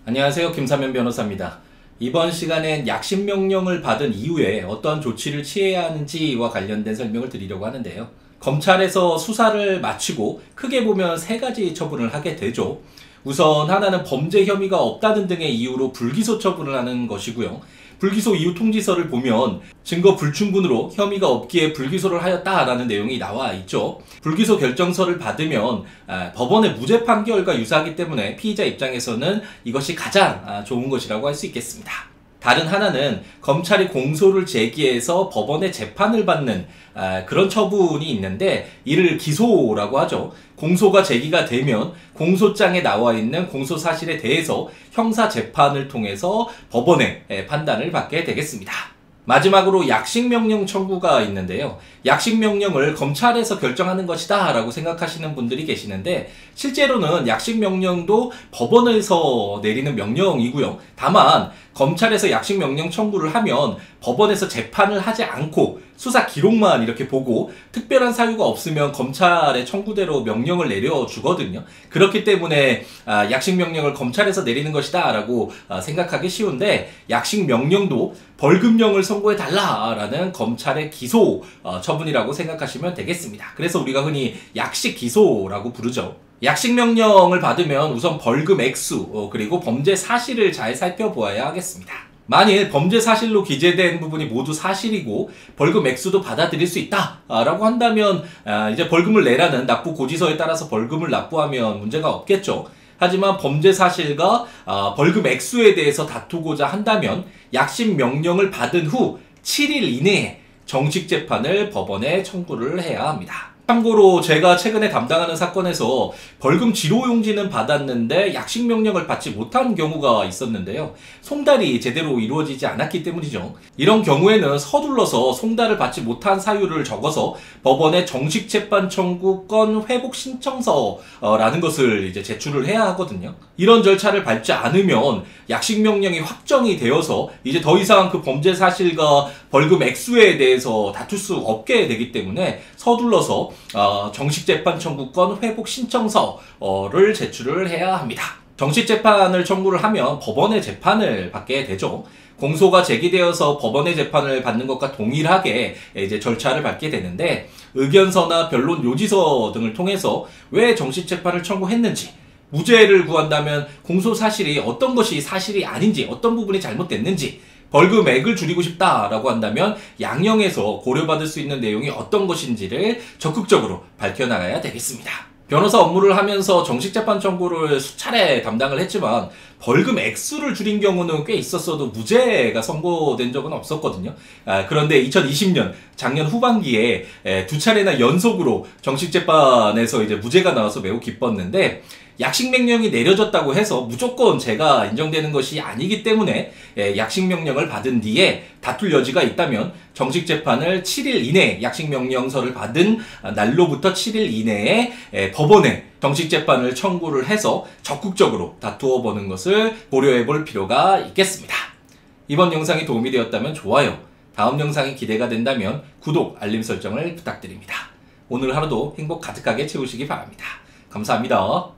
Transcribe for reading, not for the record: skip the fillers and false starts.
안녕하세요. 김사면 변호사입니다. 이번 시간엔 약식 명령을 받은 이후에 어떠한 조치를 취해야 하는지와 관련된 설명을 드리려고 하는데요. 검찰에서 수사를 마치고 크게 보면 세 가지 처분을 하게 되죠. 우선 하나는 범죄 혐의가 없다는 등의 이유로 불기소 처분을 하는 것이고요. 불기소 이후 통지서를 보면 증거 불충분으로 혐의가 없기에 불기소를 하였다라는 내용이 나와 있죠. 불기소 결정서를 받으면 법원의 무죄 판결과 유사하기 때문에 피의자 입장에서는 이것이 가장 좋은 것이라고 할 수 있겠습니다. 다른 하나는 검찰이 공소를 제기해서 법원의 재판을 받는 그런 처분이 있는데 이를 기소라고 하죠. 공소가 제기가 되면 공소장에 나와 있는 공소 사실에 대해서 형사 재판을 통해서 법원의 판단을 받게 되겠습니다. 마지막으로 약식명령 청구가 있는데요. 약식명령을 검찰에서 결정하는 것이다 라고 생각하시는 분들이 계시는데 실제로는 약식명령도 법원에서 내리는 명령이고요. 다만 검찰에서 약식명령 청구를 하면 법원에서 재판을 하지 않고 수사 기록만 이렇게 보고 특별한 사유가 없으면 검찰의 청구대로 명령을 내려주거든요. 그렇기 때문에 약식명령을 검찰에서 내리는 것이다 라고 생각하기 쉬운데 약식명령도 벌금형을 선고해달라라는 검찰의 기소 처분이라고 생각하시면 되겠습니다. 그래서 우리가 흔히 약식기소라고 부르죠. 약식명령을 받으면 우선 벌금 액수 그리고 범죄 사실을 잘 살펴보아야 하겠습니다. 만일 범죄 사실로 기재된 부분이 모두 사실이고 벌금 액수도 받아들일 수 있다라고 한다면 이제 벌금을 내라는 납부 고지서에 따라서 벌금을 납부하면 문제가 없겠죠. 하지만 범죄 사실과 벌금 액수에 대해서 다투고자 한다면 약식 명령을 받은 후 7일 이내에 정식 재판을 법원에 청구를 해야 합니다. 참고로 제가 최근에 담당하는 사건에서 벌금 지로용지는 받았는데 약식 명령을 받지 못한 경우가 있었는데요. 송달이 제대로 이루어지지 않았기 때문이죠. 이런 경우에는 서둘러서 송달을 받지 못한 사유를 적어서 법원에 정식 재판 청구 건 회복 신청서라는 것을 이제 제출을 해야 하거든요. 이런 절차를 밟지 않으면 약식 명령이 확정이 되어서 이제 더 이상 그 범죄 사실과 벌금 액수에 대해서 다툴 수 없게 되기 때문에 서둘러서 정식 재판 청구권 회복 신청서를 제출을 해야 합니다. 정식 재판을 청구를 하면 법원의 재판을 받게 되죠. 공소가 제기되어서 법원의 재판을 받는 것과 동일하게 이제 절차를 밟게 되는데 의견서나 변론 요지서 등을 통해서 왜 정식 재판을 청구했는지, 무죄를 구한다면 공소 사실이 어떤 것이 사실이 아닌지, 어떤 부분이 잘못됐는지, 벌금액을 줄이고 싶다라고 한다면 양형에서 고려받을 수 있는 내용이 어떤 것인지를 적극적으로 밝혀나가야 되겠습니다. 변호사 업무를 하면서 정식 재판 청구를 수차례 담당을 했지만 벌금 액수를 줄인 경우는 꽤 있었어도 무죄가 선고된 적은 없었거든요. 그런데 2020년 작년 후반기에 두 차례나 연속으로 정식 재판에서 이제 무죄가 나와서 매우 기뻤는데 약식 명령이 내려졌다고 해서 무조건 죄가 인정되는 것이 아니기 때문에 약식 명령을 받은 뒤에 다툴 여지가 있다면 정식 재판을 7일 이내에 약식 명령서를 받은 날로부터 7일 이내에 법원에 정식 재판을 청구를 해서 적극적으로 다투어 보는 것을 고려해 볼 필요가 있겠습니다. 이번 영상이 도움이 되었다면 좋아요, 다음 영상이 기대가 된다면 구독, 알림 설정을 부탁드립니다. 오늘 하루도 행복 가득하게 채우시기 바랍니다. 감사합니다.